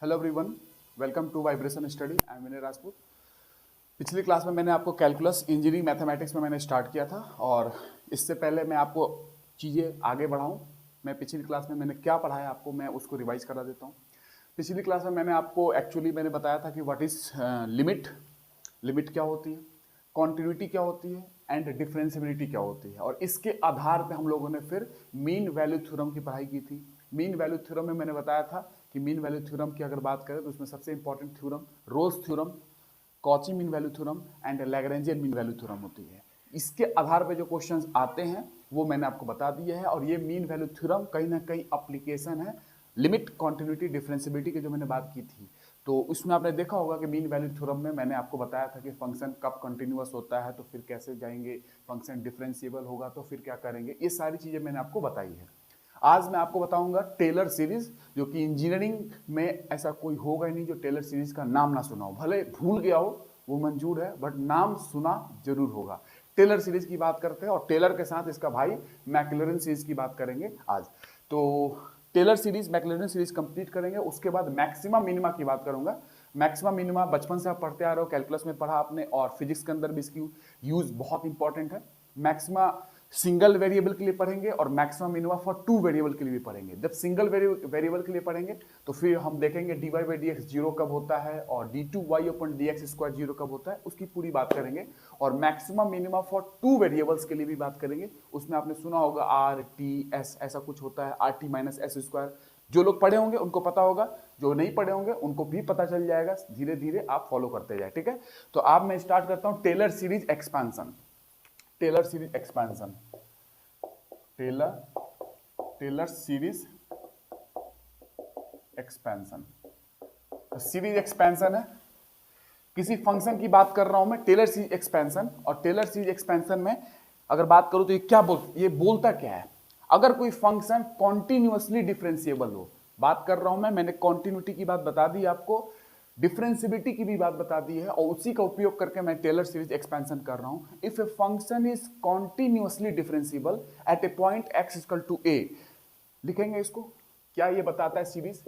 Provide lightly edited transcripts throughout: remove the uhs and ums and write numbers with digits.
Hello everyone, welcome to vibration study. I am Vinay Rajput. पिछली class में मैंने आपको कैलकुलस इंजीनियरिंग मैथमेटिक्स में मैंने स्टार्ट किया था और इससे पहले मैं आपको चीज़ें आगे बढ़ाऊँ, मैं पिछली क्लास में मैंने क्या पढ़ाया आपको मैं उसको रिवाइज करा देता हूँ। पिछली क्लास में मैंने आपको एक्चुअली मैंने बताया था कि व्हाट इज़ लिमिट, लिमिट क्या होती है, कॉन्टिन्यूटी क्या होती है एंड डिफरेंशियबिलिटी क्या होती है, और इसके आधार पे हम लोगों ने फिर मीन वैल्यू थ्योरम की पढ़ाई की थी। मीन वैल्यू थ्योरम में मैंने बताया था कि मीन वैल्यू थ्योरम की अगर बात करें तो उसमें सबसे important theorem Rolle's theorem, Cauchy mean value theorem and Lagrangian mean value theorem होती है। इसके आधार पे जो क्वेश्चंस आते हैं वो मैंने आपको बता दिया है, और ये मीन वैल्यू थ्योरम कहीं ना कहीं अप्लीकेशन है लिमिट, कॉन्टिन्यूटी, डिफरेंशियबिलिटी की जो मैंने बात की थी। तो उसमें आपने देखा होगा कि मीन वैल्यू थ्योरम में मैंने आपको बताया था कि फंक्शन कब कंटिन्यूअस होता है तो फिर कैसे जाएंगे, फंक्शन डिफरेंशिएबल होगा तो फिर क्या करेंगे, ये सारी चीजें मैंने आपको बताई है। आज मैं आपको बताऊंगा टेलर सीरीज, जो कि इंजीनियरिंग में ऐसा कोई होगा ही नहीं जो टेलर सीरीज का नाम ना सुना हो। भले भूल गया हो वो मंजूर है, बट नाम सुना जरूर होगा। टेलर सीरीज की बात करते हैं और टेलर के साथ इसका भाई मैक्लॉरिन सीरीज की बात करेंगे आज। तो Taylor series, Maclaurin series complete करेंगे, उसके बाद मैक्सिमा मिनिमा की बात करूंगा। मैक्सिमा मिनिमा बचपन से आप पढ़ते आ रहे हो, कैलकुलस में पढ़ा आपने, और फिजिक्स के अंदर भी इसकी यूज बहुत इंपॉर्टेंट है। मैक्सिमा सिंगल वेरिएबल के लिए पढ़ेंगे और maximum minima for two variable के लिए भी पढ़ेंगे। जब सिंगल वेरिएबल के लिए पढ़ेंगे तो फिर हम देखेंगे D Y by D X zero कब होता है और D two Y upon D X square zero कब होता है, उसकी पूरी बात करेंगे। और maximum minima for two variables के लिए भी बात करेंगे। उसमें आपने सुना होगा आर टी एस ऐसा कुछ होता है, R T minus S square. जो लोग पढ़े होंगे उनको पता होगा, जो नहीं पढ़े होंगे उनको भी पता चल जाएगा। धीरे धीरे आप फॉलो करते जाए, ठीक है। तो अब मैं स्टार्ट करता हूं Taylor series expansion. Taylor series expansion, Taylor Taylor series expansion. तो सीरीज एक्सपेंशन है, किसी फंक्शन की बात कर रहा हूं मैं, टेलर सीरीज एक्सपेंशन। और टेलर सीरीज एक्सपेंशन में अगर बात करूं तो ये क्या ये बोलता क्या है। अगर कोई फंक्शन कॉन्टिन्यूअसली डिफरेंशिएबल हो, बात कर रहा हूं मैंने कॉन्टिन्यूटी की बात बता दी आपको, डिफरेंशियबिलिटी की भी बात बता दी है, और उसी का उपयोग करके मैं टेलर सीरीज एक्सपेंशन कर रहा हूं। If a function is continuously differentiable at a point X equal to A, लिखेंगे इसको, क्या ये बताता है सीरीज,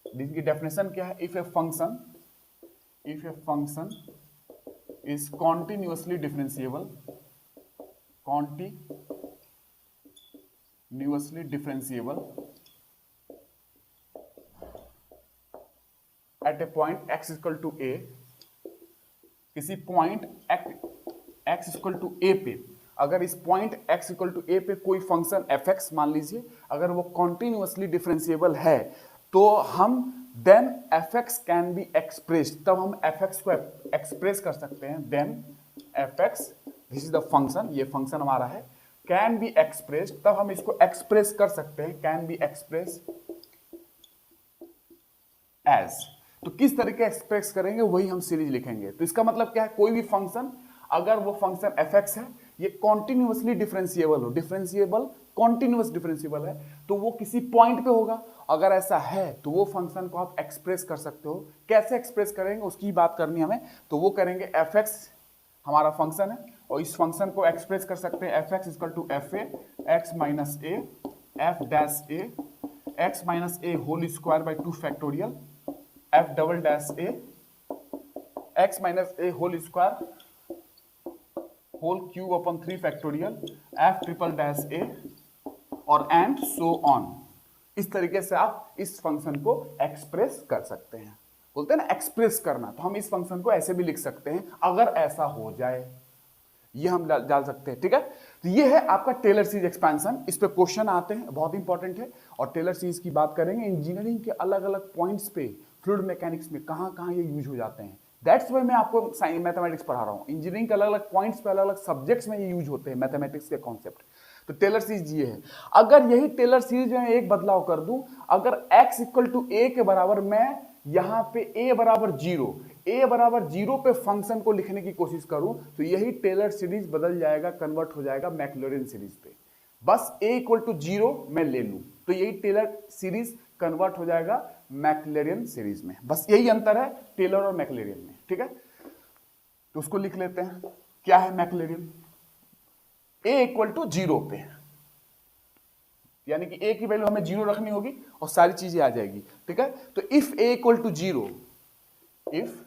जिसकी डेफिनेशन क्या है। If a function is continuously differentiable, at a point x equal to a, किसी point x equal to a पे, अगर इस point x equal to a पे कोई फंक्शन fx मान लीजिए, अगर वो कॉन्टिन्यूअसली डिफरेंशिएबल है तो हम then fx can be expressed, तब हम fx को एक्सप्रेस कर सकते हैं। Then fx, this is the function, ये फंक्शन हमारा है, कैन बी एक्सप्रेस्ड, तब हम इसको एक्सप्रेस कर सकते हैं, कैन बी एक्सप्रेस एज। तो किस तरीके एक्सप्रेस करेंगे वही हम सीरीज लिखेंगे। तो इसका मतलब क्या है, कोई भी फंक्शन, अगर वो फंक्शन fx है, ये कॉन्टिन्यूअसली डिफरेंशिएबल हो, डिफरेंशिएबल कॉन्टिन्यूअस डिफरेंशिएबल है, तो वो किसी पॉइंट पे होगा। अगर ऐसा है तो वो फंक्शन को आप एक्सप्रेस कर सकते हो। कैसे एक्सप्रेस करेंगे उसकी बात करनी हमें, तो वो करेंगे fx हमारा फंक्शन है, और इस फंक्शन को एक्सप्रेस कर सकते हैं fx equal to F A X minus A F dash A X minus A whole square by two factorial F double dash A X minus A whole square whole cube upon three factorial F triple dash A और and so on. इस तरीके से आप इस function को express कर सकते हैं। बोलते हैं ना एक्सप्रेस करना, तो हम इस फंक्शन को ऐसे भी लिख सकते हैं, अगर ऐसा हो जाए, ये हम डाल सकते हैं, ठीक है। तो ये है आपका टेलर सीरीज एक्सपेंशन। इस पे क्वेश्चन आते हैं, बहुत इंपॉर्टेंट है। और टेलर सीरीज की बात करेंगे इंजीनियरिंग के अलग अलग पॉइंट्स पे, फ्लूइड मैकेनिक्स में कहां कहां ये यूज हो जाते हैं। दैट्स वाई मैं आपको मैथमेटिक्स पढ़ा रहा हूं। इंजीनियरिंग के अलग अलग पॉइंट्स पे, अलग अलग सब्जेक्ट्स में ये यूज होते हैं मैथमेटिक्स के कॉन्सेप्ट। तो टेलर सीरीज ये है। अगर यही टेलर सीरीज में एक बदलाव कर दूं, अगर x इक्वल टू a के बराबर मैं यहां पे a बराबर जीरो पे फंक्शन को लिखने की कोशिश करूं, तो यही टेलर सीरीज बदल जाएगा, कन्वर्ट हो जाएगा मैक्लॉरिन सीरीज पे। बस a इक्वल टू जीरो मैं ले लूं तो यही टेलर सीरीज कन्वर्ट हो जाएगा मैक्लॉरिन सीरीज में। बस यही अंतर है टेलर और मैक्लॉरिन में, ठीक है। तो उसको लिख लेते हैं, क्या है Maclaurin. a equal to zero पे यानी कि a की वैल्यू हमें 0 रखनी होगी और सारी चीजें आ जाएगी, ठीक है। तो if a equal to 0, if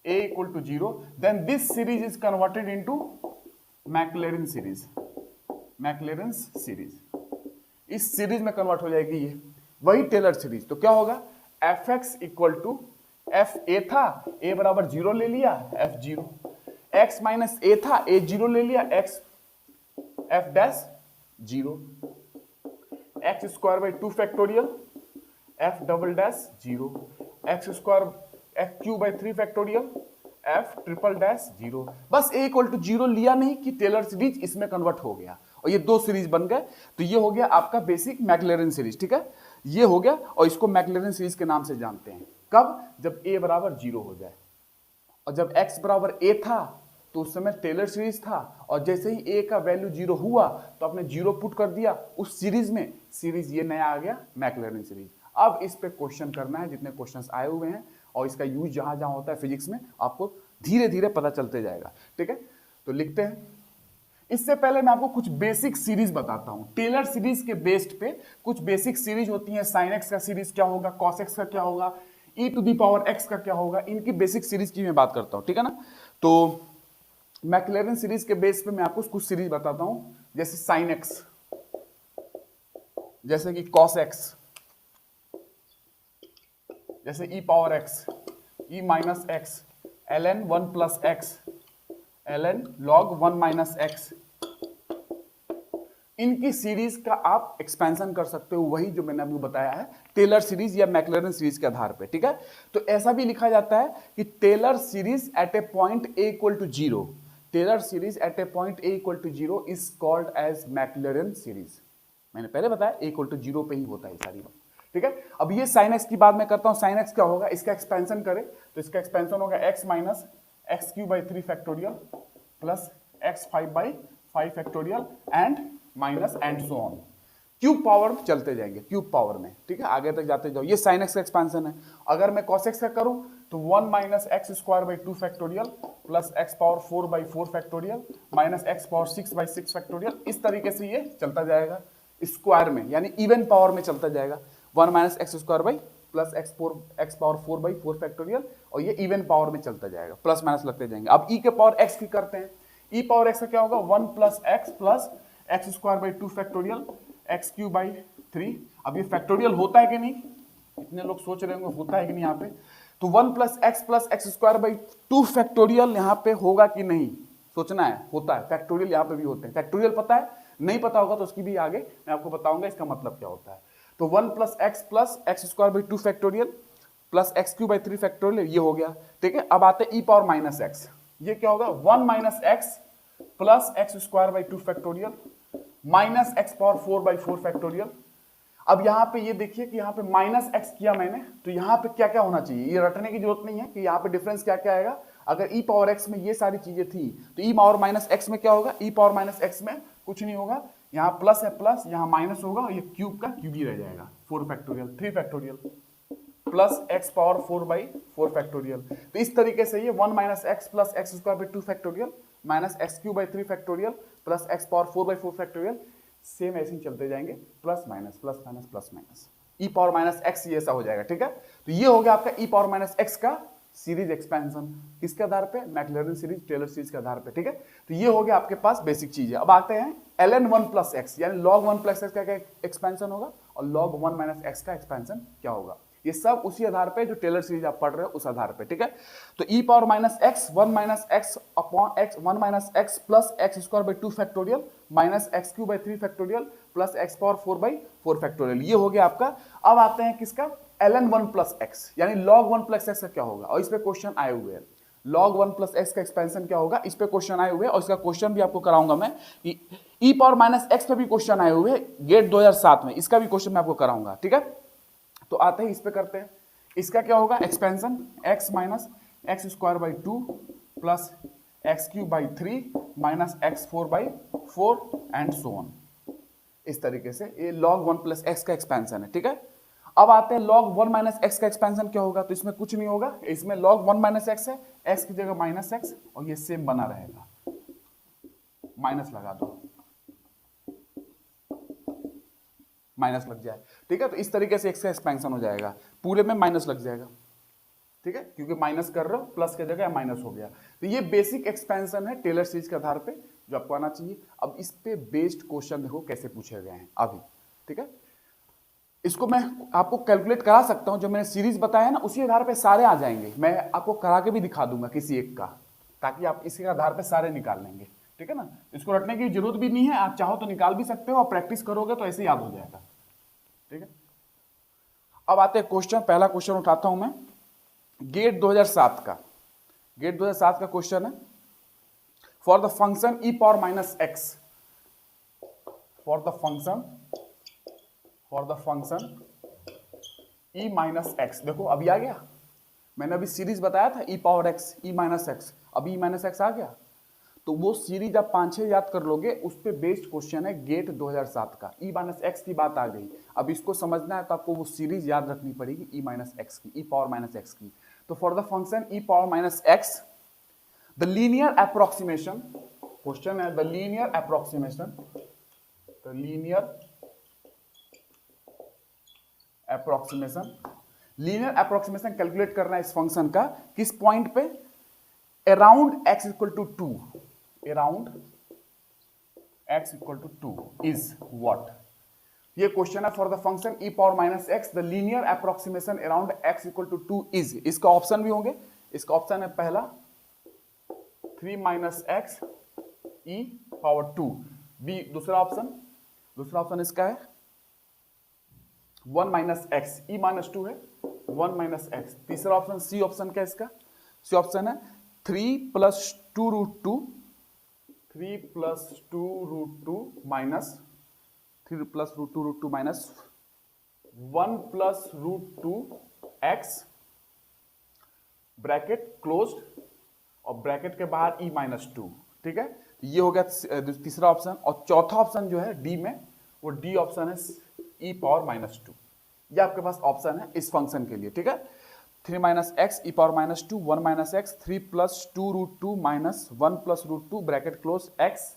a equal to 0, then this series is converted into Maclaurin series, Maclaurin series, इस सीरीज में कन्वर्ट हो जाएगी ये, वही टेलर सीरीज। तो क्या होगा, F X equal to F A था, ए बराबर 0 ले लिया, एफ 0, एक्स माइनस ए था, ए 0 ले लिया, x F dash 0, x square by 2 factorial F double dash 0, x square F Q by 3 factorial F triple dash 0। बस ए इक्वल टू 0 लिया नहीं कि टेलर सीरीज इसमें कन्वर्ट हो गया और ये दो सीरीज बन गए। तो ये हो गया आपका बेसिक मैक्लेरिन सीरीज, ठीक है, ये हो गया। और इसको मैक्लेरिन सीरीज के नाम से जानते हैं। कब, जब a बराबर 0 हो जाए, और जब x बराबर a था तो उस समय टेलर सीरीज था, और जैसे ही a का वैल्यू 0 हुआ तो आपने 0 पुट कर दिया उस सीरीज में, सीरीज ये नया आ गया मैक्लेरिन सीरीज। अब इस पे क्वेश्चन करना है, जितने क्वेश्चंस आए हुए हैं, और इसका यूज जहां जहां होता है फिजिक्स में आपको धीरे धीरे पता चलते जाएगा, ठीक है। तो लिखते हैं। इससे पहले मैं आपको कुछ बेसिक सीरीज बताता हूं। टेलर सीरीज के बेस्ड पे कुछ बेसिक सीरीज होती हैं। साइन एक्स का सीरीज क्या होगा, कॉस एक्स का क्या होगा, ई टू दी पावर एक्स का क्या होगा, इनकी बेसिक सीरीज की मैं बात करता हूं, ठीक है ना। तो मैक्लेरिन सीरीज के बेस पे मैं आपको कुछ सीरीज बताता हूं, जैसे साइन एक्स, जैसे कि कॉस एक्स, जैसे E power x, E minus X, L N 1 plus X, L N log 1 minus X. इनकी सीरीज का आप एक्सपेंशन कर सकते हो, वही जो मैंने आपको बताया है टेलर सीरीज या मैक्लेरिन सीरीज के आधार पे, ठीक है। तो ऐसा भी लिखा जाता है कि Taylor series at a point A equal to 0, Taylor series at a point A equal to 0 is called as Maclaurin series. मैंने पहले बताया ए इक्वल टू 0 पे ही होता है सारी बात, ठीक है। अब ये साइन एक्स की बात मैं करता हूं। साइन एक्स क्या होगा, इसका एक्सपेंशन करें तो इसका एक्सपेंशन होगा x minus X cube by 3 factorial plus x 5 by 5 factorial and minus and so on, cube power में चलते जाएंगे, क्यूब पावर में, ठीक है, आगे तक जाते जाओ। ये साइन एक्स का एक्सपेंशन है। अगर मैं कॉस एक्स का करूं तो 1 minus x square by 2 factorial plus X power 4 by 4 factorial minus x power 6 by 6 factorial, इस तरीके से ये चलता जाएगा स्क्वायर में, यानी इवन पावर में चलता जाएगा। 1 minus x square by plus X power 4 by 4 factorial, और ये इवन पावर में चलता जाएगा, प्लस माइनस लगते जाएंगे। अब ई के पावर एक्स की करते हैं। ई पावर एक्स का क्या होगा, 1 plus X square by 2 factorial x cube by 3। अब ये फैक्टोरियल होता है कि नहीं, इतने लोग सोच रहे होंगे होता है कि नहीं यहाँ पे। तो 1 plus X square by 2 factorial यहाँ पे होगा कि नहीं, सोचना है। होता है, फैक्टोरियल यहाँ पे भी होते हैं। फैक्टोरियल पता है, नहीं पता होगा तो उसकी भी आगे मैं आपको बताऊंगा इसका मतलब क्या होता है। तो 1 plus X square by 2 factorial plus x cube by 3 factorial, ये हो गया, ठीक है। अब आते हैं ई पावर माइनस एक्स। ये क्या होगा, 1 minus X plus X square by 2 factorial minus x power 4 by 4 factorial. अब यहाँ पे ये देखिए कि यहाँ पे माइनस एक्स किया मैंने, तो यहाँ पे क्या क्या होना चाहिए, ये रटने की जरूरत नहीं है कि यहाँ पे डिफरेंस क्या क्या आएगा। अगर ई पावर एक्स में ये सारी चीजें थी तो ई पावर माइनस एक्स में क्या होगा, ई पावर माइनस एक्स में कुछ नहीं होगा, यहाँ प्लस है प्लस, यहाँ माइनस होगा, ये क्यूब का क्यूब ही रह जाएगा, 4 factorial 3 factorial plus X power 4 by 4 factorial. तो इस तरीके से ये 1 minus X plus X square by 2 factorial minus X cube by 3 factorial plus X power 4 by 4 factorial, same ऐसे ही चलते जाएंगे, plus minus plus minus plus minus, E power minus X ये ऐसा हो जाएगा, ठीक है। तो ये हो गया आपका ई पावर माइनस एक्स का सीरीज एक्सपेंशन, किसके आधार पे, मैक्लेरिन सीरीज टेलर सीरीज के आधार पे, ठीक है। तो ये हो गया आपके पास बेसिक चीज है। अब आते हैं ln 1 प्लस एक्स, यानी log 1 प्लस एक्स का क्या एक्सपेंशन होगा और log 1 माइनस एक्स का एक्सपेंशन क्या होगा। ये सब उसी आधार पे जो टेलर सीरीज आप पढ़ रहे हो उस आधार पे, ठीक है। तो E power minus X 1 minus X upon X 1 minus X plus X square by 2 factorial minus X cube by 3 factorial plus X power 4 by 4 factorial, ये हो गया आपका। अब आते हैं किसका, ln 1 प्लस एक्स, यानी log 1 प्लस एक्स का क्या होगा, और इस पे क्वेश्चन आए हुए हैं। log 1 प्लस एक्स का एक्सपेंशन क्या होगा, इस पे क्वेश्चन आए हुए हैं, और इसका क्वेश्चन भी आपको कराऊंगा मैं। ई पावर माइनस एक्स पे भी क्वेश्चन आए हुए हैं गेट 2007 में, इसका भी क्वेश्चन मैं आपको कराऊंगा, ठीक है। तो आते हैं इस पे करते हैं। इसका क्या होगा expansion, x minus x square by 2 plus x cube by 3 minus x 4 by 4 and so on, इस तरीके से ये log 1 प्लस एक्स का एक्सपेंशन है, ठीक है। अब आते हैं log 1 माइनस एक्स का एक्सपेंशन क्या होगा, तो इसमें कुछ नहीं होगा, इसमें log 1 माइनस एक्स है, x की जगह माइनस एक्स, और ये सेम बना रहेगा, माइनस लगा दो, माइनस लग जाए, ठीक है। तो इस तरीके से x का एक्सपेंशन हो जाएगा, पूरे में माइनस लग जाएगा, ठीक है, क्योंकि माइनस कर रहे हो, प्लस की जगह माइनस हो गया। तो ये बेसिक एक्सपेंशन है टेलर सीरीज के आधार पे जो आपको आना चाहिए। अब इस पे बेस्ड क्वेश्चन देखो कैसे पूछे गए हैं अभी, ठीक है। इसको मैं आपको कैलकुलेट करा सकता हूं, जो मैंने सीरीज बताया ना उसी आधार पे सारे आ जाएंगे। मैं आपको करा के भी दिखा दूंगा किसी एक का, ताकि आप इसी के आधार पे सारे निकाल लेंगे, ठीक है ना। इसको रटने की जरूरत भी नहीं है, आप चाहो तो निकाल भी सकते हो, और प्रैक्टिस करोगे तो ऐसे याद हो जाएगा, ठीक है। अब आते हैं क्वेश्चन, पहला क्वेश्चन उठाता हूं मैं, गेट 2007 का। गेट 2007 का क्वेश्चन है, for the function e power minus x, for the function e minus x. देखो अभी आ गया, मैंने अभी सीरीज बताया था e power x, e minus x, अभी e माइनस एक्स आ गया। तो वो सीरीज आप 5-6 याद कर लोगे, उस पे बेस्ड क्वेश्चन है गेट 2007 का। e माइनस एक्स की बात आ गई, अब इसको समझना है तो आपको वो सीरीज याद रखनी पड़ेगी e माइनस एक्स की, e पावर माइनस एक्स की। तो for the function e power minus X, the linear approximation, question है the linear approximation, linear approximation calculate करना है इस फंक्शन का, किस पॉइंट पे, around x equal to 2, around x equal to 2 is what. ये क्वेश्चन है for the function e power minus X, the linear approximation around x equal to 2 is. इसका option भी होंगे, इसका ऑप्शन है पहला 3 minus X E power 2, B दूसरा option इसका है 1 माइनस एक्स, ई माइनस 2 है 1 माइनस एक्स। तीसरा ऑप्शन सी ऑप्शन क्या है इसका, सी ऑप्शन है 3 plus 2 root 2, 3 plus 2 root 2 minus 3 plus root 2 root 2 minus 1 plus root 2 X, bracket closed, और ब्रैकेट के बाहर ई माइनस 2, ठीक है। तो ये हो गया तीसरा ऑप्शन। और चौथा ऑप्शन जो है डी में, वो डी ऑप्शन है ई पावर माइनस 2। ये आपके पास ऑप्शन है इस फंक्शन के लिए, ठीक है। 3 minus X E power minus 2, 1 minus X, 3 plus 2 root 2 minus 1 plus root 2 bracket close X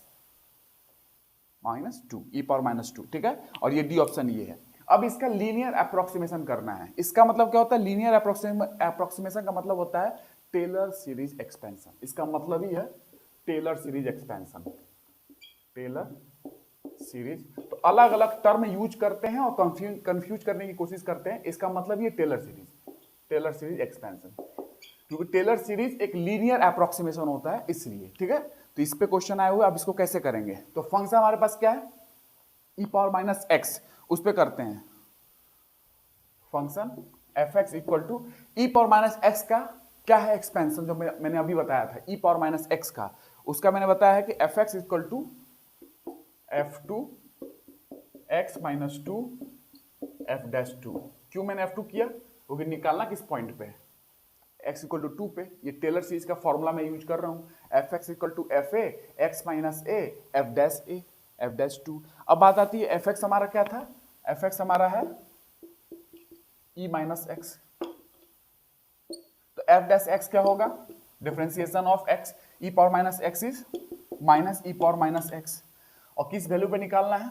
minus 2 E power minus 2, ठीक है। और ये डी ऑप्शन ये है। अब इसका लीनियर अप्रोक्सीमेशन करना है। इसका मतलब क्या होता है, लीनियर अप्रोक्सीमेशन का मतलब होता है टेलर सीरीज एक्सपेंशन। इसका मतलब ही है Taylor series expansion, Taylor series. तो अलग अलग टर्म यूज करते हैं और कंफ्यूज करने की कोशिश करते हैं। इसका मतलब ये टेलर सीरीज एक्सपेंशन, क्योंकि टेलर सीरीज एक लीनियर अप्रोक्सीमेशन होता है इसलिए, ठीक है। तो इस पे क्वेश्चन आए हुए, अब इसको कैसे करेंगे। तो फंक्शन हमारे पास क्या है, ई पावर माइनस एक्स, उस पे करते हैं function F X equal to E power minus X का क्या है एक्सपेंशन, जो मैंने अभी बताया था ई पावर माइनस एक्स का, उसका मैंने बताया है कि F X equal to f2 x minus 2 f dash 2। क्यों मैंने f2 किया, क्योंकि निकालना किस पॉइंट पे, x इक्वल टू 2 पे। ये टेलर सीरीज का फॉर्मूला मैं यूज कर रहा हूं, fx equal to F A X minus A F dash 2। अब बात आती है fx हमारा क्या था, fx हमारा है e माइनस एक्स। तो f डैश x क्या होगा, differentiation of x, e power minus x is minus e power minus x. और किस वैल्यू पे निकालना है,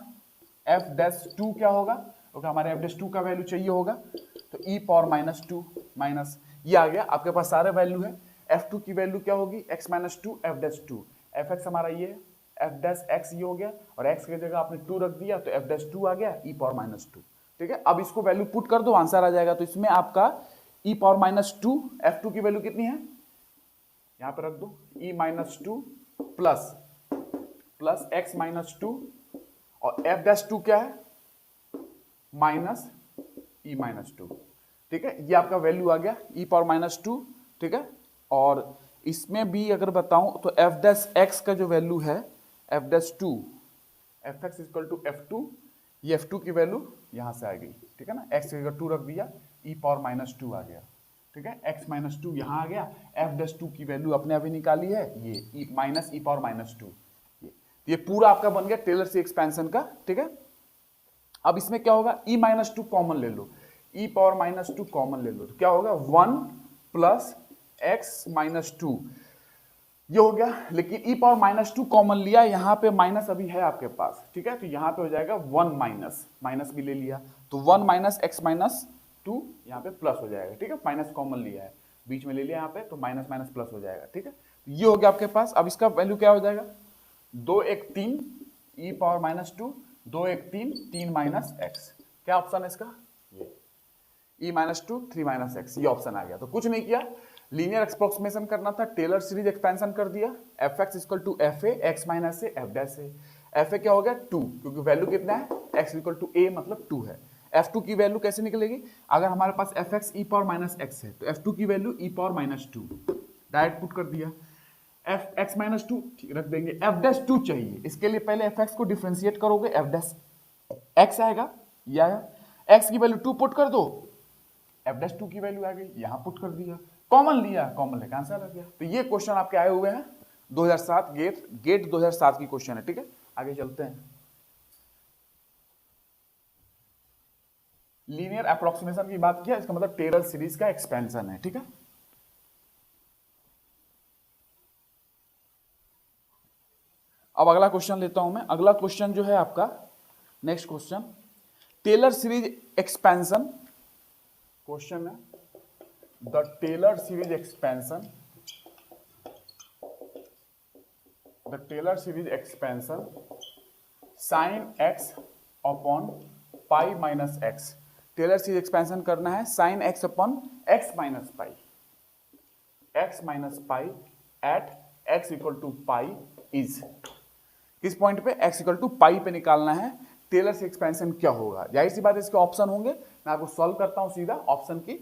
f डैश 2 क्या होगा, क्योंकि हमारे f डैश 2 का वैल्यू चाहिए होगा। तो e पावर माइनस 2 माइनस, ये आ गया आपके पास सारे वैल्यू है। f2 की वैल्यू क्या होगी, x minus 2 f dash 2, fx हमारा ये f डैश x ये हो गया, और x की जगह आपने 2 रख दिया तो f डैश 2 आ गया e पावर माइनस 2, ठीक है। अब इसको वैल्यू पुट कर दो, आंसर आ जाएगा। तो इसमें आपका e पावर माइनस 2 f2 की वैल्यू कितनी है, यहां पर रख दो e minus 2 plus x minus 2, और f डैश 2 क्या है, माइनस e माइनस 2, ठीक है। ये आपका वैल्यू आ गया e पावर माइनस 2, ठीक है। और इसमें भी अगर बताऊं तो f डैश x का जो वैल्यू है f dash 2, F X equal to f2, ये f2 की वैल्यू यहां से आ गई, ठीक है ना। x की जगह 2 रख दिया, e पावर माइनस 2 आ गया, ठीक है। x माइनस 2 यहां आ गया, f डैश 2 की वैल्यू अपने अभी निकाली है, ये माइनस e पावर माइनस 2। ये पूरा आपका बन गया टेलर सीरीज एक्सपेंशन का, ठीक है। अब इसमें क्या होगा, e माइनस 2 कॉमन ले लो, e पावर माइनस 2 कॉमन ले लो, तो क्या होगा 1 प्लस एक्स माइनस 2। ये हो गया, लेकिन e पावर -2 कॉमन लिया, यहाँ पे माइनस अभी है आपके पास, ठीक है, तो यहाँ पे हो जाएगा 1 माइनस, माइनस भी ले लिया तो 1 माइनस x माइनस 2 यहाँ पे प्लस हो जाएगा, ठीक है, माइनस कॉमन लिया है, बीच में ले लिया यहाँ पे, तो माइनस माइनस प्लस हो जाएगा, ठीक है, तो ये हो गया आपके पास। अब इसका वैल्यू क्या हो जाएगा, 2 1 3 e पावर -2, 2 1 3 3 माइनस x, क्या ऑप्शन है इसका, ये e-2 3 माइनस एक्स, ये ऑप्शन आ गया। तो कुछ नहीं किया, लीनियर एक्सप्रोक्सीमेशन करना था, टेलर सीरीज एक्सपेंशन कर दिया, F X equal to F A X minus A F dash A, F A क्या हो गया 2, क्योंकि वैल्यू कितना है एक्स इक्वल टू ए मतलब 2 है। f2 की वैल्यू कैसे निकलेगी, अगर हमारे पास F x E power minus x है तो f2 की वैल्यू ई पावर -2, डायरेक्ट पुट कर दिया, एफ एक्स -2 रख देंगे, एफ डैश 2 चाहिए, इसके लिए पहले एफ एक्स को डिफ्रेंशिएट करोगे, एफ डैश एक्स आएगा, या एक्स की वैल्यू 2 पुट कर दो, एफ डैश 2 की वैल्यू आ गई, यहां पुट कर दिया, कॉमन लिया, कॉमन लेकर आंसर आ गया। तो ये क्वेश्चन आपके आए हुए हैं 2007 गेट 2007 की क्वेश्चन है, ठीक है, आगे चलते हैं। लीनियर अप्रोक्सीमेशन की बात किया, इसका मतलब टेलर सीरीज का एक्सपेंशन है, ठीक है। अब अगला क्वेश्चन लेता हूं मैं, अगला क्वेश्चन जो है आपका next question, Taylor series expansion question है, the Taylor series expansion, the Taylor series expansion sine X upon pi minus X, Taylor series expansion करना है sine X upon X minus pi, X minus pi at X equal to pi is, किस point पे, X equal to pi पे निकालना है, Taylor series expansion क्या होगा, जाहिर सी बात है इसके ऑप्शन होंगे, मैं आपको सॉल्व करता हूं सीधा, ऑप्शन की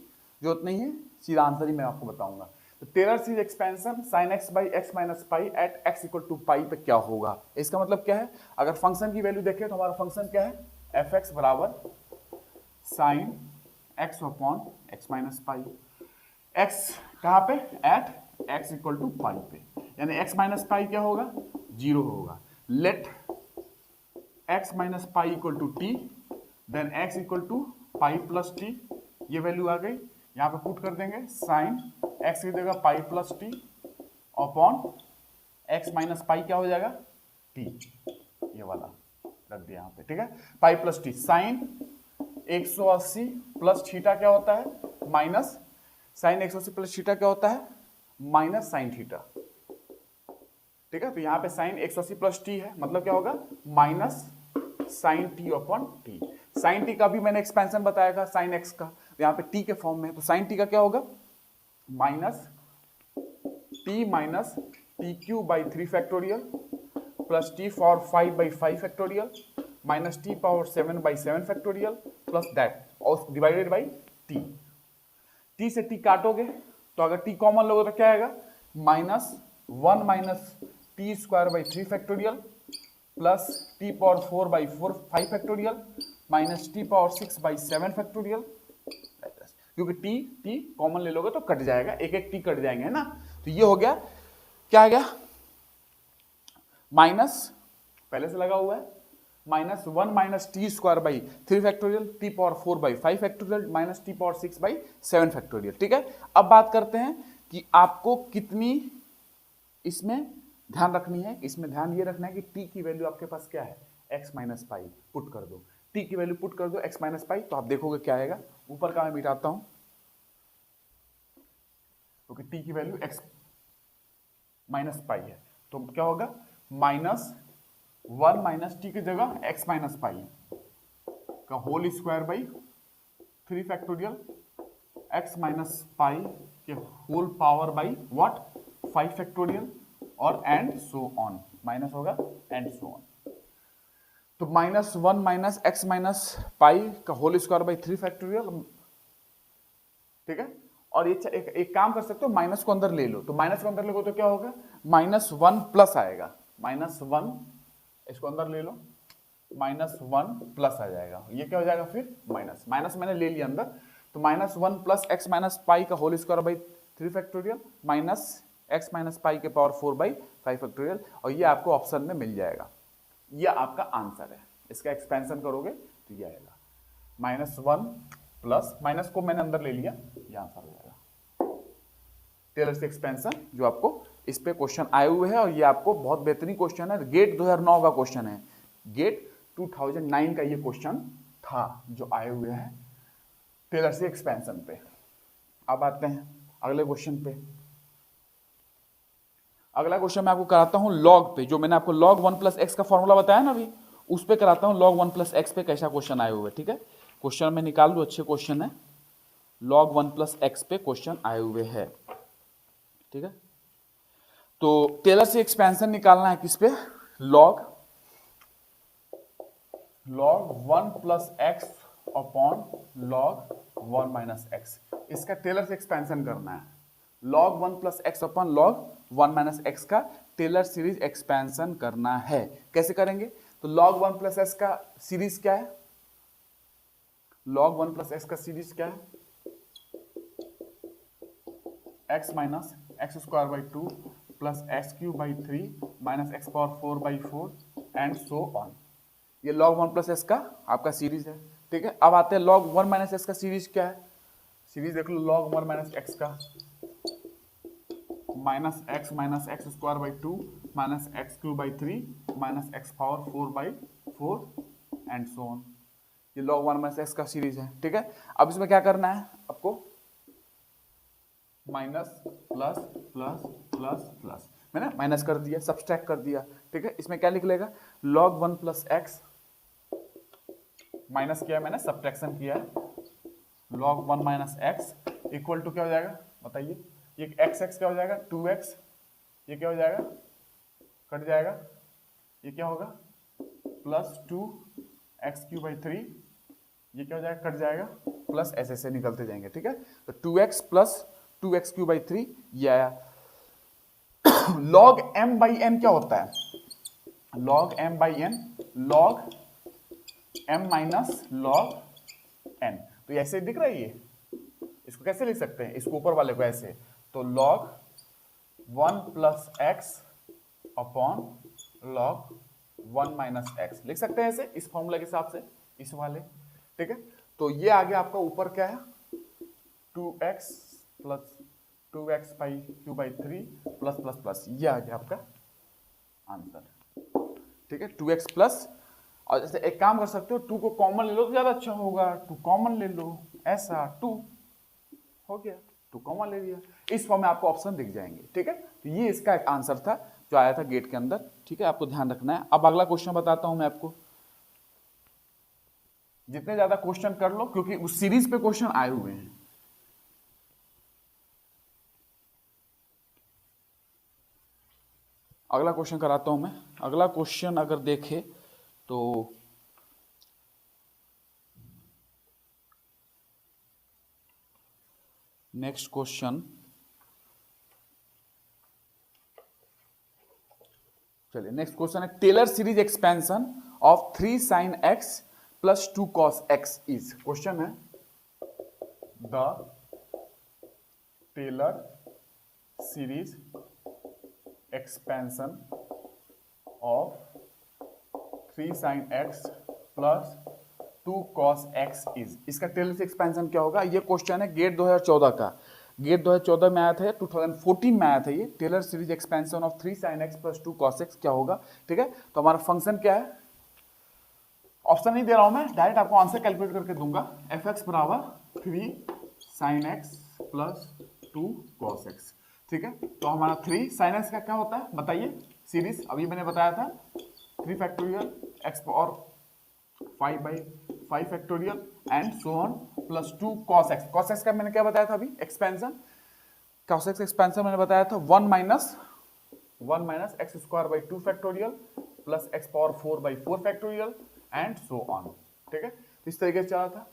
जरूरत नहीं है, सीधा आंसर ही मैं आपको बताऊंगा। तो Taylor series expansion sine X by X minus pi at X equal to pi पे क्या होगा, इसका मतलब क्या है, अगर फंक्शन की वैल्यू देखें तो हमारा फंक्शन क्या है, एफ एक्स बराबर sine X upon X minus pi, X कहाँ पे, at X equal to pi पे, यानी एक्स माइनस पाई क्या होगा, 0 होगा, let x minus pi equal to T, then x equal to pi plus T, ये value आ गई, यहाँ पे पुट कर देंगे साइन x की जगह पाई plus T upon x minus pi क्या हो जाएगा t, ये वाला रख दिया यहाँ पे, ठीक है, pi plus T, sine 180 plus theta क्या होता है माइनस, साइन 180 प्लस थीटा क्या होता है माइनस साइन थीटा, ठीक है, तो यहाँ पे साइन 180 प्लस टी है, मतलब क्या होगा minus sine T upon T, sine T का भी मैंने एक्सपेंशन बताया था साइन एक्स का, तो यहाँ पे टी के फॉर्म में है, तो साइन टी का क्या होगा minus T minus T Q by 3 factorial plus T power 5 by 5 factorial minus T power 7 by 7 factorial plus that और डिवाइडेड बाई टी, टी से टी काटोगे तो अगर टी कॉमन लोगे तो क्या आएगा minus 1 minus T square by 3 factorial plus T power 4 by 4 5 factorial minus T power 6 by 7 factorial, क्योंकि T common ले लोगे तो कट जाएगा, एक एक टी कट जाएंगे, है ना, तो ये हो गया, क्या आ गया माइनस, पहले से लगा हुआ है minus 1 minus T square by 3 factorial T power 4 by 5 factorial minus T power 6 by 7 factorial, ठीक है। अब बात करते हैं कि आपको कितनी इसमें ध्यान रखनी है, इसमें ध्यान ये रखना है कि t की वैल्यू आपके पास क्या है x माइनस पाई, पुट कर दो, t की वैल्यू पुट कर दो x माइनस पाई, तो आप देखोगे क्या आएगा, ऊपर का मैं मिटाता हूं, क्योंकि t की वैल्यू x माइनस पाई है, तो क्या होगा माइनस 1 माइनस टी की जगह x माइनस पाई का whole square by 3 factorial x minus pi के whole power by what 5 factorial और एंड सो ऑन, माइनस होगा एंड सो ऑन, तो minus 1 minus X minus pi का होल स्क्वायर बाई 3 फैक्टोरियल, ठीक है, और ये एक काम कर सकते हो माइनस को अंदर ले लो, तो माइनस को अंदर ले लो तो क्या होगा -1 प्लस आएगा, -1 इसको अंदर ले लो, -1 प्लस आ जाएगा, ये क्या हो जाएगा फिर माइनस, माइनस मैंने ले लिया अंदर, तो -1 प्लस एक्स माइनस पाई का whole square by 3 factorial minus X minus pi के पावर 4 बाई 5 फैक्टोरियल, और ये आपको ऑप्शन में मिल जाएगा, ये आपका आंसर है, इसका एक्सपेंशन करोगे तो ये आएगा -1 प्लस, माइनस को मैंने अंदर ले लिया, ये आंसर हो जाएगा टेलर से एक्सपेंशन जो आपको इस पे क्वेश्चन आए हुए हैं और ये आपको बहुत बेहतरीन क्वेश्चन है, गेट 2009 का क्वेश्चन है, गेट 2009 का ये क्वेश्चन था जो आए हुए हैं टेलर से एक्सपेंशन पे। अब आते हैं अगले क्वेश्चन पे। अगला क्वेश्चन मैं आपको कराता हूं लॉग पे, जो मैंने आपको log 1 प्लस एक्स का फॉर्मूला बताया ना अभी, उस पे कराता हूं log 1 प्लस एक्स पे कैसा क्वेश्चन आए हुए। ठीक है, क्वेश्चन में निकाल दो, अच्छे क्वेश्चन है, log 1 प्लस एक्स पे क्वेश्चन आए हुए हैं। ठीक है, तो टेलर से एक्सपेंशन निकालना है किस पे, log 1 plus x upon log 1 minus x, इसका टेलर से एक्सपेंशन करना है। log 1 plus x upon log 1 minus X का टेलर सीरीज एक्सपेंशन करना है। कैसे करेंगे, तो log 1 प्लस एक्स का सीरीज क्या है, log 1 प्लस एक्स का सीरीज क्या है, x minus x square by 2 plus x cube by 3 minus x power 4 by 4 and so on. ये log 1 प्लस एक्स का आपका सीरीज है। ठीक है, अब आते हैं log 1 माइनस एक्स का सीरीज क्या है, सीरीज देख लो, log 1 माइनस एक्स का minus x square by 2 minus x cube by 3 minus x power 4 by 4 and so on. ये log 1 माइनस एक्स का सीरीज है। ठीक है, अब इसमें क्या करना है आपको, minus plus plus plus plus, मैंने माइनस कर दिया, सब्सट्रैक्ट कर दिया। ठीक है, इसमें क्या निकलेगा, log 1 प्लस एक्स माइनस किया मैंने, सब्ट्रैक्शन किया है, log 1 minus X equal to क्या हो जाएगा बताइए, ये एक्स एक्स क्या हो जाएगा 2x, ये क्या हो जाएगा कट जाएगा, ये क्या होगा प्लस 2x क्यूब बाई 3, ये क्या हो जाएगा कट जाएगा, प्लस ऐसे ऐसे निकलते जाएंगे। ठीक है, तो 2x plus 2x cube by 3 ये आया। log m बाई n क्या होता है, log m by n log m minus log n, तो ऐसे दिख रहा है ये, इसको कैसे लिख सकते हैं, इसको ऊपर वाले को ऐसे, तो log 1 plus x upon log 1 minus x लिख सकते हैं ऐसे, इस फॉर्मूला के हिसाब से, इस वाले। ठीक है, तो ये आ गया आपका ऊपर क्या है 2x plus 2x by Q by 3 plus plus plus, ये आ गया आपका आंसर। ठीक है, 2x प्लस, और जैसे एक काम कर सकते हो 2 को कॉमन ले लो तो ज्यादा अच्छा होगा, 2 कॉमन ले लो, ऐसा 2 हो गया, 2 कॉमन ले लिया, इस फॉर्म में आपको ऑप्शन दिख जाएंगे। ठीक है, तो ये इसका एक आंसर था जो आया था गेट के अंदर। ठीक है, आपको ध्यान रखना है। अब अगला क्वेश्चन बताता हूं मैं आपको, जितने ज्यादा क्वेश्चन कर लो क्योंकि उस सीरीज पे क्वेश्चन आए हुए हैं। अगला क्वेश्चन कराता हूं मैं। अगला क्वेश्चन अगर देखे तो नेक्स्ट क्वेश्चन, चलिए नेक्स्ट क्वेश्चन है, Taylor series expansion of 3 sin x plus 2 cos x is, question है the Taylor series expansion of 3 sin x plus 2 cos x is, इसका टेलर सीरीज एक्सपेंशन क्या होगा। ये क्वेश्चन है गेट 2014 का, gate 2014 में आया था, 2014 में आया था ये, Taylor series expansion of 3 sin x plus 2 cos x क्या होगा। ठीक है, तो हमारा फंक्शन क्या है, ऑप्शन नहीं दे रहा हूं मैं, डायरेक्ट आपको आंसर कैलकुलेट करके दूंगा, fx बराबर 3 sin x plus 2 cos x। ठीक है, तो हमारा 3 sin x का क्या होता है बताइए, सीरीज अभी मैंने बताया था 3 factorial x power 5 by 5 factorial and so on plus 2 cos x, cos x का मैंने क्या बताया था अभी एक्सपेंशन, cos x एक्सपेंशन मैंने बताया था 1 minus x square by 2 factorial plus X power 4 by 4 factorial and so on. ठीक है, तो इस तरीके से चला था।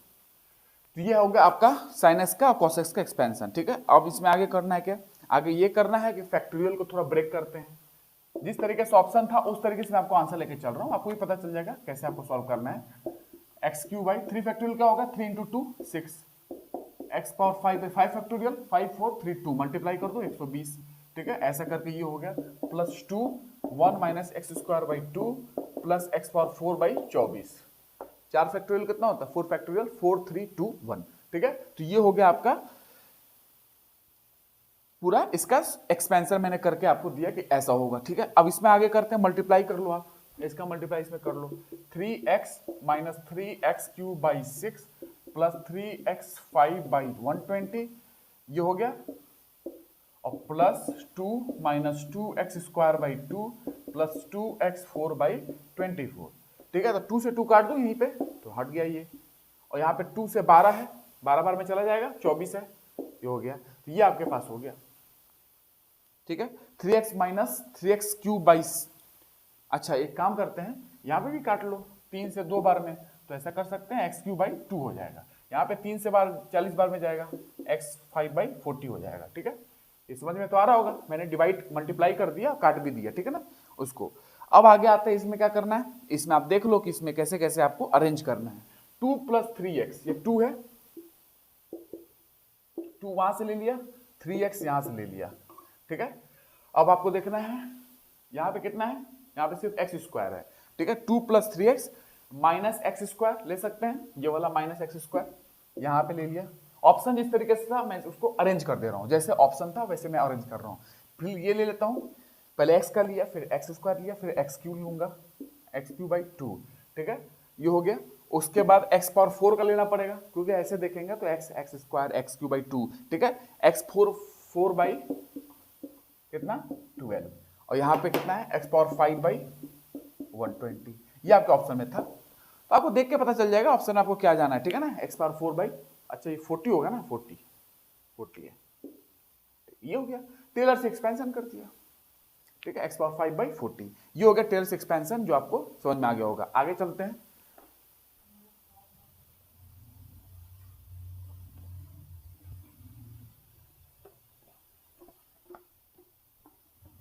तो ये हो गया आपका sin x का और cos x का एक्सपेंशन। ठीक है, अब इसमें आगे करना है क्या, आगे ये करना है कि फैक्टोरियल को थोड़ा ब्रेक करते हैं, जिस तरीके से ऑप्शन था उस तरीके से मैं आपको आंसर लेके चल रहा हूं, आपको भी पता चल जाएगा कैसे आपको सॉल्व करना है। एक्स क्यू बाई 3 फैक्टोरियल क्या होगा 3 into 2 6, x power 5 by 5 factorial 5 4 3 2 multiply कर दो 120। ठीक है, ऐसा करके ये हो गया plus 2 1 minus x square by 2 plus X power 4 by 24, 4 factorial कितना होता है 4 फैक्टोरियल 4 3 2 1। ठीक है, तो ये हो गया आपका पूरा इसका एक्सपेंशन मैंने करके आपको दिया कि ऐसा होगा, ठीक है। अब इसमें आगे करते हैं, मल्टीप्लाई कर लो आप, इसका मल्टीप्लाई इसमें कर लो, 3x minus 3x cube by 6 plus 3x 5 by 120, ये हो गया, और plus 2 minus 2x square by 2 plus 2x 4 by 24, ठीक है। तो 2 से 2 काट दो यहीं पे, तो हट गया ये, और यहाँ पे 2 से 12 है, 12 बार में चला जाएगा, 24 है, ये हो गया। तो ये आपके पास हो गया, ठीक है। 3x minus 3x cube by, अच्छा एक काम करते हैं, यहाँ पे भी काट लो 3 से 2 बार में, तो ऐसा कर सकते हैं x क्यूब बाई 2 हो जाएगा, यहाँ पे 3 से बार 40 बार में जाएगा, x 5 बाई 40 हो जाएगा, ठीक है। ये समझ में तो आ रहा होगा, मैंने डिवाइड मल्टीप्लाई कर दिया, काट भी दिया, ठीक है ना उसको। अब आगे आते हैं, इसमें क्या करना है, इसमें आप देख लो कि इसमें कैसे कैसे आपको अरेंज करना है। 2 प्लस 3x, ये 2 है, 2 वहां से ले लिया, 3x यहां से ले लिया, ठीक है। अब आपको देखना है यहाँ पे कितना है, यहाँ पे सिर्फ एक्स स्क्वायर है, ठीक है। 2 plus 3x minus x square ले सकते हैं, ये वाला माइनस एक्स स्क्वायर यहाँ पे ले लिया। ऑप्शन जिस तरीके से था मैं उसको अरेंज कर दे रहा हूँ, जैसे ऑप्शन था वैसे मैं अरेंज कर रहा हूँ। फिर ये ले लेता हूँ, पहले एक्स का लिया, फिर एक्स स्क्वायर लिया, फिर एक्स क्यूब लूंगा, एक्स क्यूब बाई 2, ठीक है, ये हो गया। उसके बाद एक्स पावर 4 का लेना पड़ेगा, क्योंकि ऐसे देखेंगे तो x x square x cube by 2, ठीक है। एक्स 4 बाई कितना 12, और यहाँ पे कितना है एक्स पावर 5 बाई 120, ये आपके ऑप्शन में था। तो आपको देख के पता चल जाएगा ऑप्शन में आपको क्या जाना है, ठीक है ना। एक्स पावर 4 बाई, अच्छा ये 40 होगा ना, 40 है, ये हो गया। टेलर से एक्सपेंशन कर दिया, ठीक है, एक्स पावर 5 बाई 40, ये हो गया टेलर से एक्सपेंशन, जो आपको समझ में आ गया होगा। आगे चलते हैं,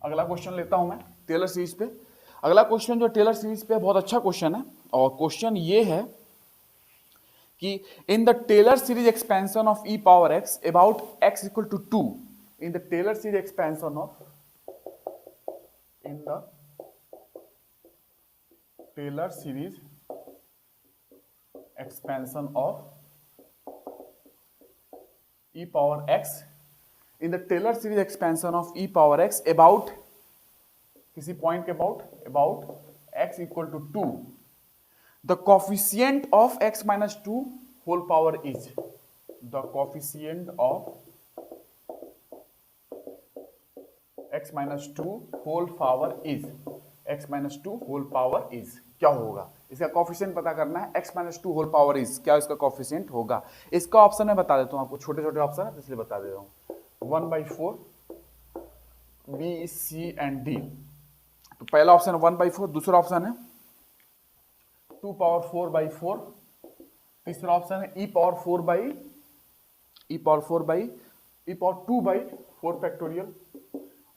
अगला क्वेश्चन लेता हूं मैं टेलर सीरीज पे। अगला क्वेश्चन जो टेलर सीरीज पे बहुत अच्छा क्वेश्चन है, और क्वेश्चन ये है कि in the Taylor series expansion of E power X about X equal to 2, in the Taylor series expansion of, in the Taylor series expansion of E power X, in the Taylor series expansion of E power X about, किसी point के about x equal to 2, the coefficient of x minus 2 whole power is, the coefficient of x minus 2 whole power is, x minus 2 whole power is क्या होगा, इसका coefficient पता करना है। x minus 2 whole power is क्या इसका coefficient होगा। इसका ऑप्शन मैं बता देता हूं आपको, छोटे छोटे ऑप्शन है इसलिए बता दे रहा हूं, 1/4 B, C एंड D। तो पहला ऑप्शन 1/4, दूसरा ऑप्शन है 2 पावर 4/4, तीसरा ऑप्शन है e पावर 2 बाई 4 फैक्टोरियल,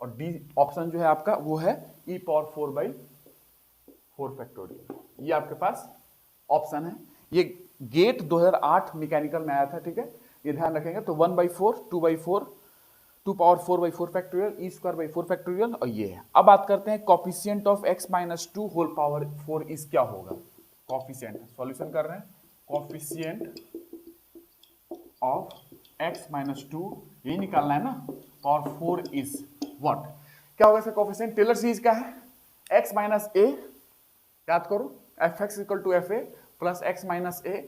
और डी ऑप्शन जो है आपका वो है e पावर 4/4 फैक्टोरियल। ये आपके पास ऑप्शन है। ये गेट 2008 मैकेनिकल में आया था, ठीक है, ये ध्यान रखेंगे। तो 1/4, 2/4, 2 power 4/4 factorial, E square by 4 factorial, और ये है। अब बात करते हैं coefficient of x minus 2 whole power 4 is क्या होगा। कोफिशिएंट सॉल्यूशन कर रहे हैं, कोफिशिएंट ऑफ x माइनस 2, यही निकालना है ना, पावर 4 इज व्हाट, क्या होगा इसका कोफिशिएंट। टेलर सीरीज का है x माइनस a, याद करो fx equal to fa plus x minus a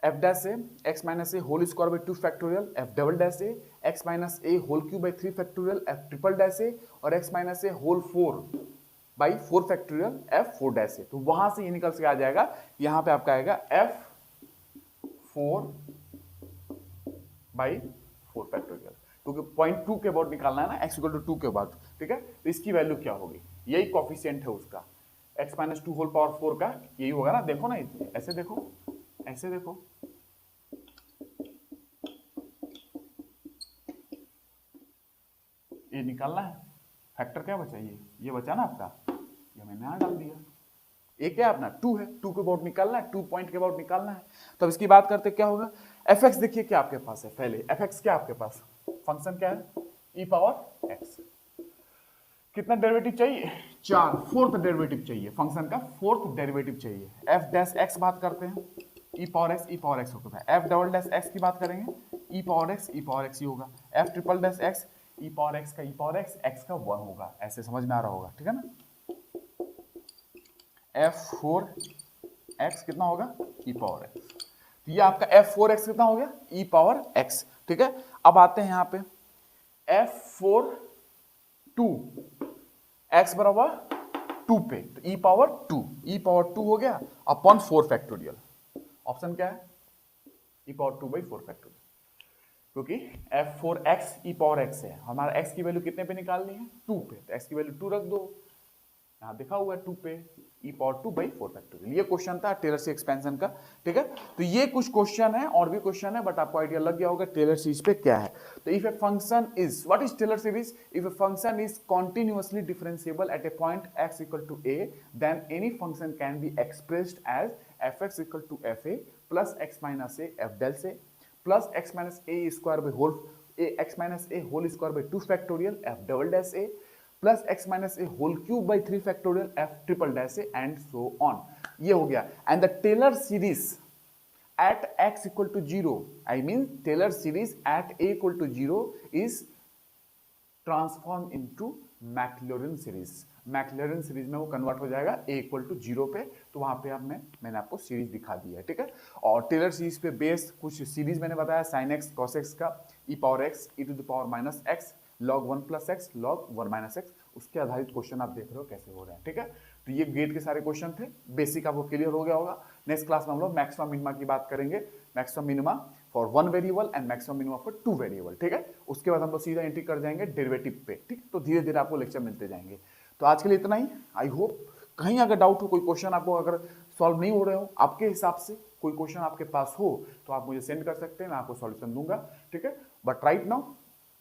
F dash A X minus A whole square by 2 factorial, F double dash A X minus A whole cube by 3 factorial, F triple dash A, और X minus A whole 4 by 4 factorial, F 4 dash A. तो वहां से ये निकल के आ जाएगा, यहाँ पे आपका आएगा एफ 4 बाई 4 फैक्टोरियल, क्योंकि पॉइंट 2 के अबाउट निकालना है ना, एक्स इक्वल टू 2 के अबाउट, ठीक है। तो इसकी वैल्यू क्या होगी, यही कोफिशिएंट है उसका, एक्स माइनस 2 होल पावर 4 का यही होगा ना। देखो ना, ऐसे देखो, ऐसे देखो, ये निकालना है, फैक्टर क्या बचा, ये बचा ना आपका, ये मैंने यहां डाल दिया। ये क्या अपना 2 है, 2 के अबाउट निकालना है, 2 पॉइंट के अबाउट निकालना है। तो इसकी बात करते क्या होगा, एफ एक्स देखिए क्या आपके पास है, पहले एफ एक्स क्या आपके पास फंक्शन क्या है, ई पावर एक्स, कितना डेरिवेटिव चाहिए, 4, फोर्थ डेरिवेटिव चाहिए, फंक्शन का फोर्थ डेरिवेटिव चाहिए। एफ डैश एक्स बात करते हैं, ई पावर एक्स होता है। एफ डबल डैश एक्स की बात करेंगे, ई पावर एक्स ही होगा। F triple dash x E power x का ई पावर एक्स, एक्स का 1 होगा, ऐसे समझ में आ रहा होगा, ठीक है ना। f4x कितना होगा, ई पावर एक्स। तो ये आपका f4x कितना हो गया, ई पावर एक्स, ठीक है। अब आते हैं यहाँ पे f4 2 x बराबर 2 पे, तो ई पावर 2 हो गया अपॉन 4 फैक्टोरियल। ऑप्शन क्या है, ई पावर 2/4 फैक्टोरियल, क्योंकि f4x ई पावर x है, हमारा x की वैल्यू कितने पे निकालनी है, 2 पे, तो x की वैल्यू 2 रख दो, यहाँ देखा हुआ है 2 पे, ई पावर 2/4 फैक्टोरियल। ये क्वेश्चन था टेलर सीरीज एक्सपेंशन का, ठीक है। तो ये कुछ क्वेश्चन है, और भी क्वेश्चन है, बट आपको आइडिया लग गया होगा टेलर सीरीज पे क्या है। तो if a function is, what is Taylor series, if a function is continuously differentiable at a point x equal to a, then any function can be expressed as fx equal to fa plus x minus a f del से plus x minus a square by whole x minus a whole square by 2 factorial f double dash a plus x minus A whole cube by 3 factorial f triple dash A and so on. ये हो गया। And the Taylor series at x equal to 0, I mean Taylor series at a equal to 0 is transform into Maclaurin series. Maclaurin series में वो convert हो जाएगा a equal to 0 पे, तो वहां पे अब मैंने आपको सीरीज दिखा दी है, ठीक है। और टेलर सीरीज पे बेस्ड कुछ सीरीज मैंने बताया, साइन एक्स कॉस एक्स का, e power x e to the power minus x log 1 plus x log 1 minus x, उसके आधारित क्वेश्चन आप देख रहे हो कैसे हो रहे हैं, ठीक है। तो ये गेट के सारे क्वेश्चन थे, बेसिक आपको क्लियर हो गया होगा। नेक्स्ट क्लास में हम लोग मैक्सिमम मिनिमा की बात करेंगे, maximum minima for 1 variable and maximum minima for 2 variable, ठीक है। उसके बाद हम लोग सीधा एंट्री कर जाएंगे डेरिवेटिव पे, ठीक। तो धीरे धीरे आपको लेक्चर मिलते जाएंगे। तो आज के लिए इतना ही। आई होप कहीं अगर डाउट हो, कोई क्वेश्चन आपको अगर सॉल्व नहीं हो रहे हो, आपके हिसाब से कोई क्वेश्चन आपके पास हो तो आप मुझे सेंड कर सकते हैं, मैं आपको सॉल्यूशन दूंगा, ठीक है। बट राइट नाउ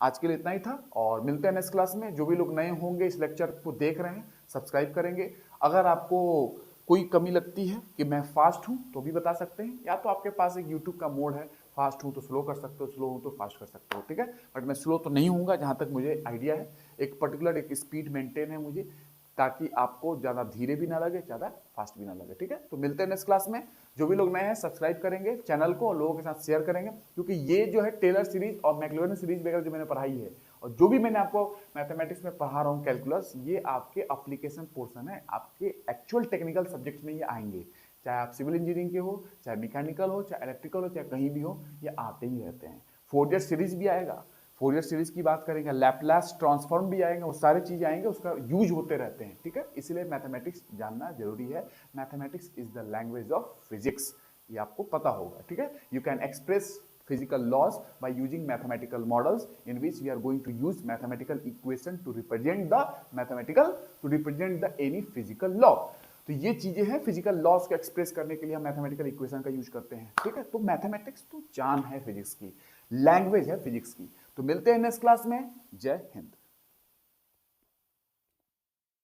आज के लिए इतना ही था, और मिलते हैं नेक्स्ट क्लास में। जो भी लोग नए होंगे इस लेक्चर को देख रहे हैं, सब्सक्राइब करेंगे। अगर आपको कोई कमी लगती है कि मैं फास्ट हूं तो भी बता सकते हैं, या तो आपके पास एक यूट्यूब का मोड है, फास्ट हूं तो स्लो कर सकते हो, स्लो हूं तो फास्ट कर सकते हो, ठीक है। बट मैं स्लो तो नहीं हूँगा, जहाँ तक मुझे आइडिया है। एक पर्टिकुलर एक स्पीड मेंटेन है मुझे, ताकि आपको ज़्यादा धीरे भी ना लगे, ज़्यादा फास्ट भी ना लगे, ठीक है। तो मिलते हैं नेक्स्ट क्लास में। जो भी लोग नए हैं सब्सक्राइब करेंगे चैनल को और लोगों के साथ शेयर करेंगे, क्योंकि ये जो है टेलर सीरीज और मैक्लॉरिन सीरीज वगैरह जो मैंने पढ़ाई है, और जो भी मैंने आपको मैथमेटिक्स में पढ़ा रहा हूँ कैलकुलस, ये आपके एप्लीकेशन पोर्शन है, आपके एक्चुअल टेक्निकल सब्जेक्ट्स में ये आएंगे। चाहे आप सिविल इंजीनियरिंग के हो, चाहे मैकेनिकल हो, चाहे इलेक्ट्रिकल हो, चाहे कहीं भी हो, ये आते ही रहते हैं। फोरियर सीरीज भी आएगा, फोरियर सीरीज की बात करेंगे, लैपलास ट्रांसफॉर्म भी आएंगे, वो सारी चीजें आएंगे, उसका यूज होते रहते हैं, ठीक है। इसलिए मैथमेटिक्स जानना जरूरी है। Mathematics is the language of physics, ये आपको पता होगा, ठीक है। You can express physical laws by using mathematical models in which we are going to use mathematical equation to represent the any physical law। तो ये चीजें हैं, फिजिकल लॉस को एक्सप्रेस करने के लिए हम मैथमेटिकल इक्वेशन का यूज करते हैं, ठीक है। तो मैथमेटिक्स तो जान है फिजिक्स की, लैंग्वेज है फिजिक्स की। तो मिलते हैं नेक्स्ट क्लास में। जय हिंद।